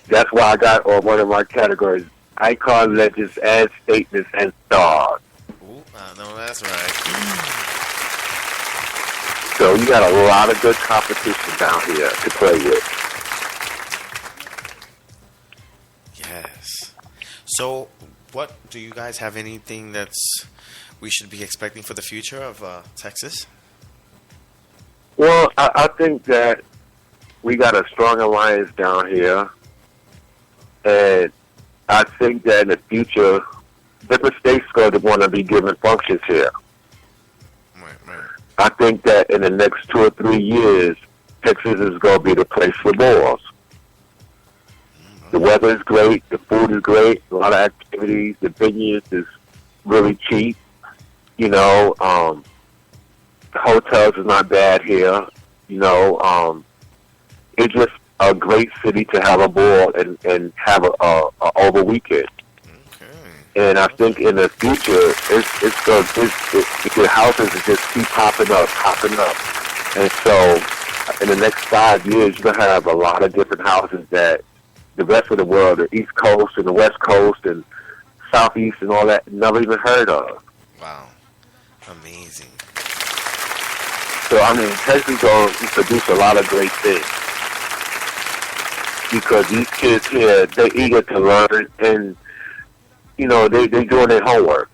That's why I got on one of my categories: icon, legends, and statements and stars. Ooh, I know that's right. So you got a lot of good competition down here to play with. Yes. So, what do you guys have anything that's we should be expecting for the future of Texas? Well, I think that we got a strong alliance down here, and I think that in the future, different states going to want to be given functions here. Right. I think that in the next 2 or 3 years, Texas is going to be the place for balls. The weather is great, the food is great, a lot of activities, the vineyards is really cheap. You know, the hotels is not bad here. You know, it's just a great city to have a ball and have a over weekend. And I think in the future, the houses will just keep popping up. And so in the next 5 years, you're going to have a lot of different houses that the rest of the world, the East Coast and the West Coast and Southeast and all that, never even heard of. Wow. Amazing. So, I mean, Texas going to produce a lot of great things. Because these kids here, they're eager to learn and, you know, they're doing their homework.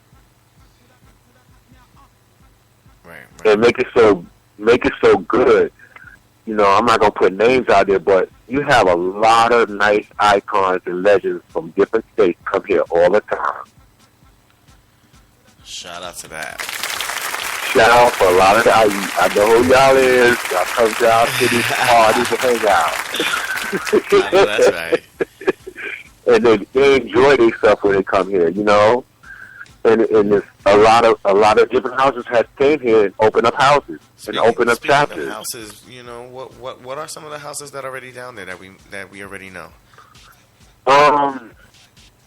Right. And make it so good. You know, I'm not going to put names out there, but you have a lot of nice icons and legends from different states come here all the time. Shout out to that. Shout out for a lot of I know who y'all is. Y'all come down to these parties to hang out. I know that's right. And they enjoy themselves when they come here, you know. And there's a lot of different houses has came here and opened up houses and opened up chapters. Of houses, you know, what are some of the houses that are already down there that we already know?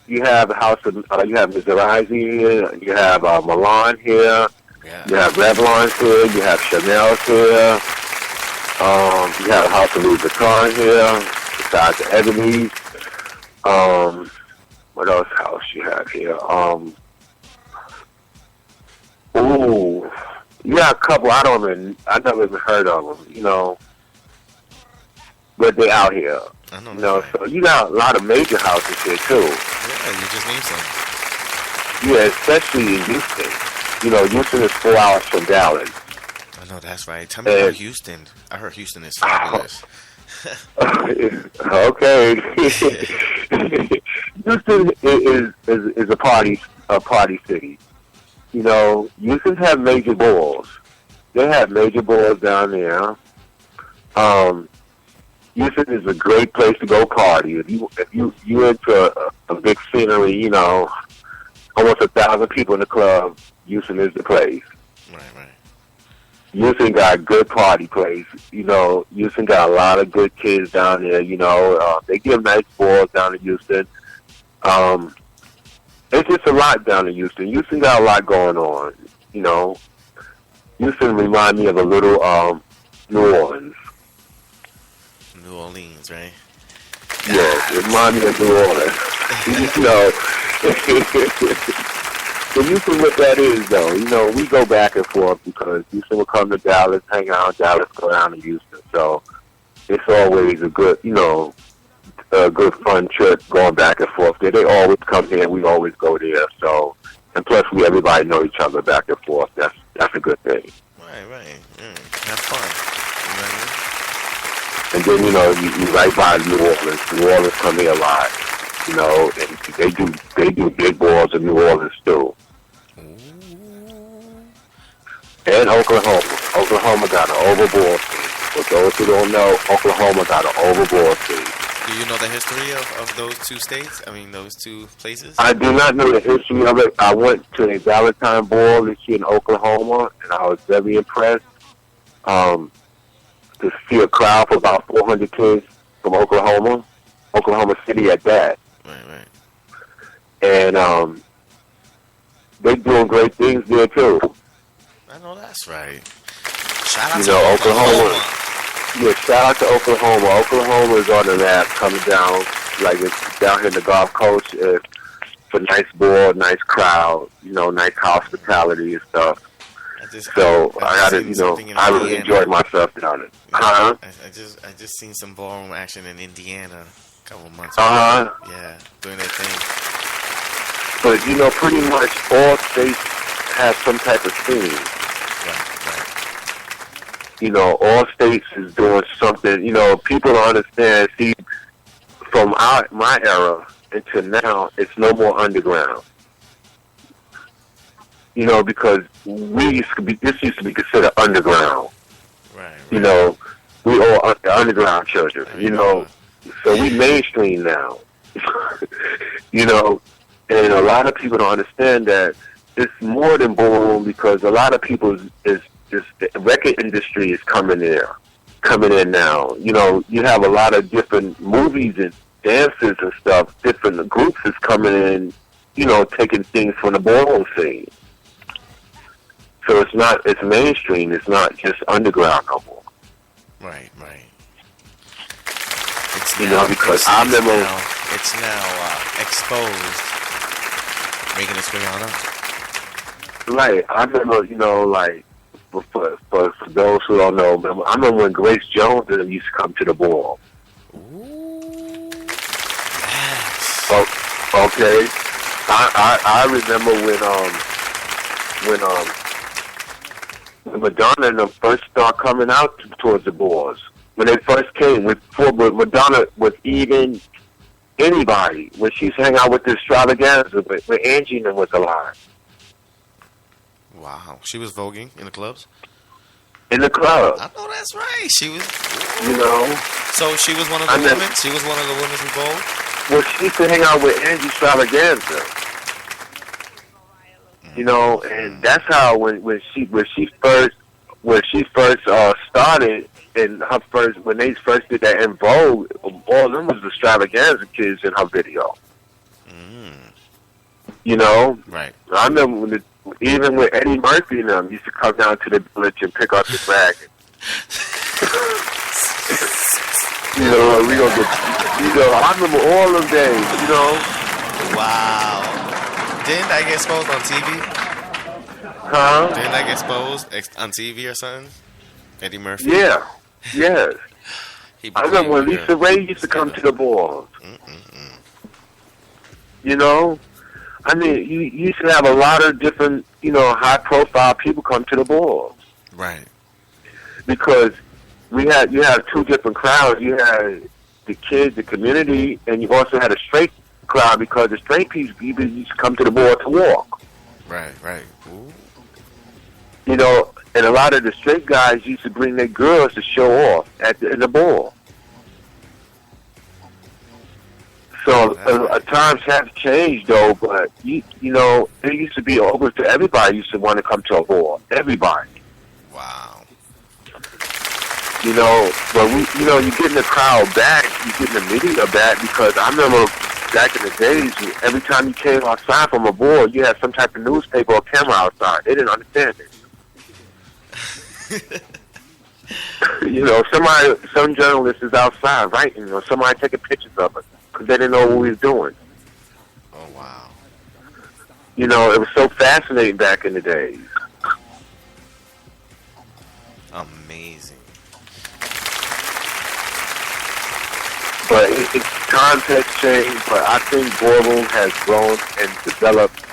You have a house of you have Mizrahi here, you have Milan here, you have Revlon here, you have Chanel here, you have a house of Louis Vuitton here, besides the Ebony's. What else house you have here? Ooh, you got a couple. I never even heard of them, you know, but they out here. I know. You know, right. So you got a lot of major houses here too. Yeah, you just named some. Yeah, especially in Houston. You know, Houston is 4 hours from Dallas. I know that's right. Tell me about Houston. I heard Houston is fabulous. Okay. Houston is a party city. You know, Houston have major balls. They have major balls down there. Houston is a great place to go party. If you into a big scenery, you know, almost 1,000 people in the club, Houston is the place. Right. Houston got a good party place. You know, Houston got a lot of good kids down there. You know, they give nice balls down in Houston. It's just a lot down in Houston. Houston got a lot going on. You know, Houston remind me of a little New Orleans. New Orleans, right? Yeah, it remind me of New Orleans. You know. So Houston, what that is, though, you know, we go back and forth because Houston will come to Dallas, hang out in Dallas, go down to Houston. So it's always a good, you know, a good fun trip going back and forth. They always come here, we always go there. So, and plus everybody know each other back and forth. That's a good thing. Right. Have fun. And then, you know, you right by New Orleans. New Orleans come here a lot. You know, and they do big balls in New Orleans too. And Oklahoma. Oklahoma got an overboard team. For those who don't know, Oklahoma got an overboard team. Do you know the history of those two states? I mean, those two places? I do not know the history of it. I went to a Valentine Ball this year in Oklahoma, and I was very impressed to see a crowd for about 400 kids from Oklahoma City at that. Right. And they're doing great things there, too. I know that's right. Shout out you to know, Oklahoma. Yeah, shout out to Oklahoma. Oklahoma is on the map coming down, like it's down here in the Gulf Coast. For nice board, nice crowd, nice hospitality and stuff. I really enjoyed myself down there. I just seen some ballroom action in Indiana a couple months ago. Yeah, doing their thing. But pretty much all states have some type of scene. Right. All states is doing something. People don't understand. See, from my era until now, it's no more underground. Because this used to be considered underground. Right. We all underground children. So we mainstream now. And a lot of people don't understand that it's more than ballroom, because a lot of people is the record industry is coming in now. You have a lot of different movies and dances and stuff. Different groups is coming in, taking things from the ballroom scene. So it's mainstream. It's not just underground no more. Right. Because I remember it's now exposed, making its way on up. Right. I remember, for those who don't know, I remember when Grace Jones used to come to the ball. Ooh. Yes. Oh, okay. I remember when Madonna and them first started coming out towards the balls. When they first came, before Madonna was even anybody, when she used to hang out with the extravaganza, when Angie and them was alive. Wow. She was voguing in the clubs? In the club. I know that's right. She was... So she was one of the women? She was one of the women who vogued? Well, she used to hang out with Angie Extravaganza. And that's how when she first started, and when they first did that in Vogue, all of them was extravaganza kids in her video. Right. I remember even with Eddie Murphy and them used to come down to the village and pick up the bag. I remember all them days. Wow. Didn't I get exposed on TV? Huh? Didn't I get exposed on TV or something? Eddie Murphy? Yeah. Yes. I remember when Lisa Ray used to come to the balls. I mean, you used to have a lot of different, high-profile people come to the balls. Right. Because you had two different crowds. You had the kids, the community, and you also had a straight crowd, because the straight people used to come to the ball to walk. Right. Ooh. And a lot of the straight guys used to bring their girls to show off in the ball. So times have changed, though. But it used to be open to everybody. Used to want to come to a ball. Everybody. Wow. But you're getting the crowd back. You're getting the media back, because I remember back in the days, every time you came outside from a ball, you had some type of newspaper or camera outside. They didn't understand it. Some journalist is outside writing, or somebody taking pictures of us, because they didn't know what we was doing. Oh, wow. It was so fascinating back in the days. Amazing. But times has changed, but I think ballroom has grown and developed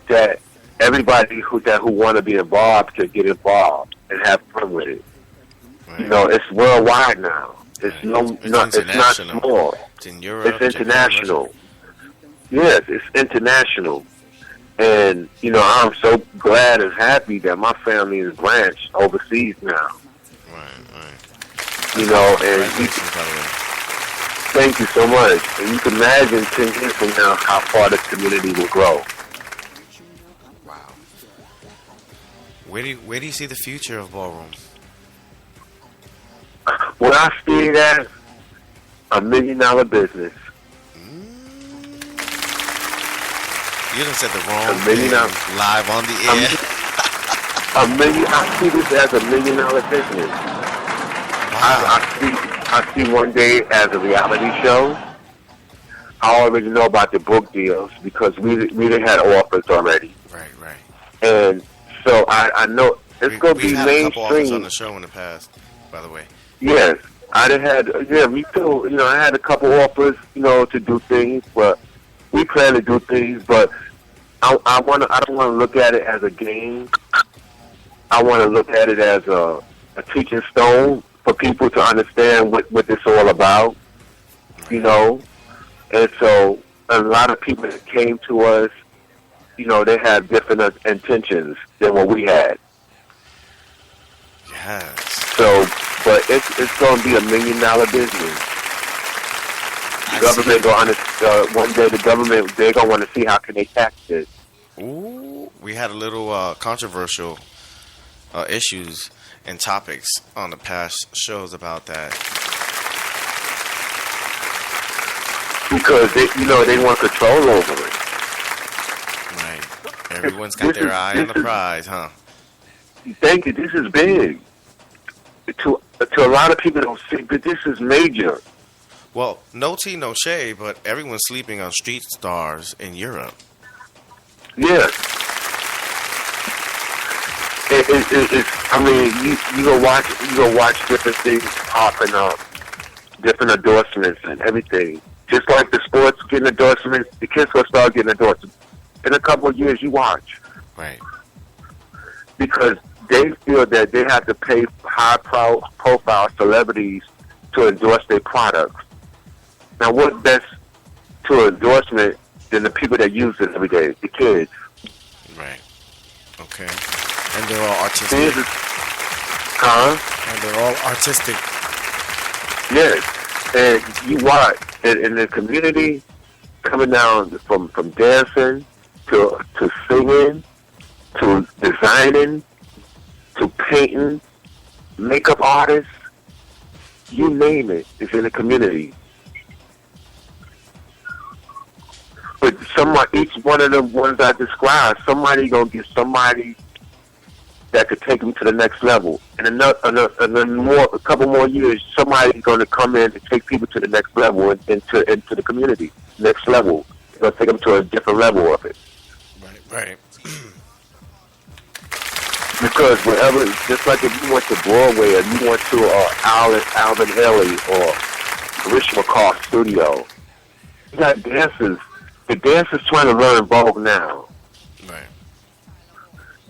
that everybody who want to be involved can get involved and have fun with it. Right. It's worldwide now. It's it's not small. It's in Europe. It's international. Yes, it's international. And I'm so glad and happy that my family is branched overseas now. Right. Thank you so much. And you can imagine 10 years from now how far this community will grow. Wow. Where do you see the future of ballroom? When I see that, $1 million business. You done said the wrong thing live on the air. I see this as $1 million business. Wow. I see One Day as a reality show. I already know about the book deals because we done had offers already. Right, right. And so I know it's going to be We've had a couple offers mainstream. on the show in the past, by the way. Yes. I done had, me too. I had a couple offers, to do things, but we plan to do things, but I don't want to look at it as a game. I want to look at it as a teaching stone for people to understand what it's all about, And so a lot of people that came to us, they had different intentions than what we had. Yes. So, but it's going to be $1 million business. The government going one day the government they're going to want to see how can they tax it. Ooh, we had a little controversial issues and topics on the past shows about that. Because they want control over it. Right. Everyone's got their eye on the prize, huh? Thank you. This is big. To a lot of people don't see, but this is major. Well, no tea, no shade, but everyone's sleeping on street stars in Europe. Yes. You go watch different things popping up, different endorsements and everything. Just like the sports getting endorsements, the kids will start getting endorsements. In a couple of years, you watch. Right. Because they feel that they have to pay high-profile celebrities to endorse their products. Now, what's best to endorsement than the people that use it every day, the kids? Right. Okay. And they're all artistic. And they're all artistic. Yes. And you watch in the community coming down from dancing to singing to designing to painting, makeup artists, you name it, it's in the community. But each one of the ones I described, somebody gonna get somebody that could take them to the next level. And a couple more years, somebody's gonna come in and take people to the next level into the community, next level. They're gonna take them to a different level of it. Right. Because wherever, just like if you went to Broadway or you went to Alvin Ailey or Karishma Kaur Studio, you got dancers. The dancers trying to learn Vogue now. Right.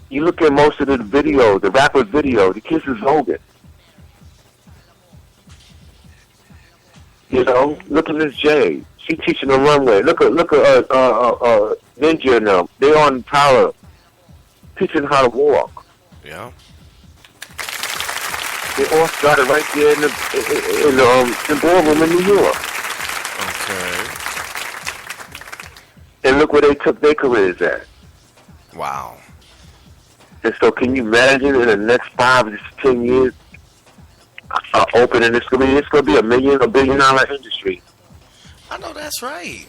You look at most of the video, the rapper's video, the kids is Voguing. Look at Miss J. She teaching the runway. Look at Ninja and them. They on Tyler teaching how to walk. Yeah. They all started right there in the ballroom in New York. Okay. And look where they took their careers at. Wow. And so can you imagine in the next 5 to 10 years opening it's gonna be $1 billion industry. I know that's right.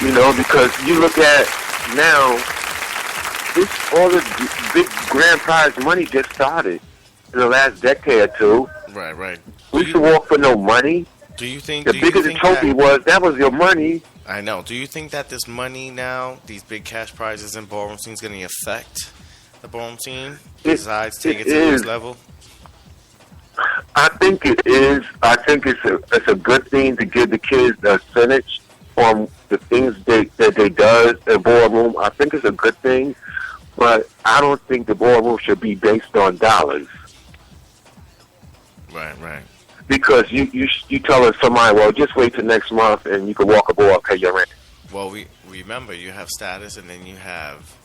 Because you look at now all the big grand prize money just started in the last decade or two. Right. We used to walk for no money. Do you think the bigger the trophy that was your money? I know. Do you think that this money now, these big cash prizes in ballroom scene, is going to affect the ballroom scene besides taking it to the next level? I think it is. I think it's a good thing to give the kids a percentage on the things that they does in ballroom. I think it's a good thing. But I don't think the ballroom should be based on dollars. Right. Because you telling somebody, well, just wait till next month and you can walk aboard, pay your rent. Well, we remember you have status and then you have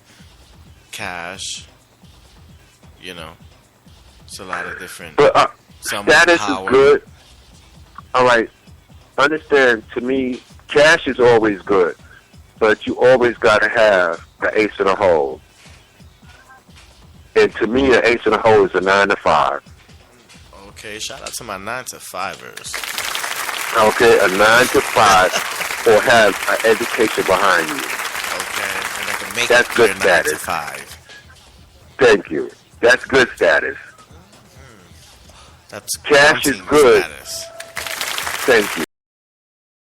cash. It's a lot of different. But status is good. All right, understand. To me, cash is always good, but you always got to have the ace in the hole. And to me, an ace in the hole is a 9 to 5. Okay, shout out to my 9 to 5ers. Okay, a 9 to 5 or have an education behind you. Okay, and I can make that's it good 9 status. to 5. Thank you. That's good status. That's cash is good. Status. Thank you.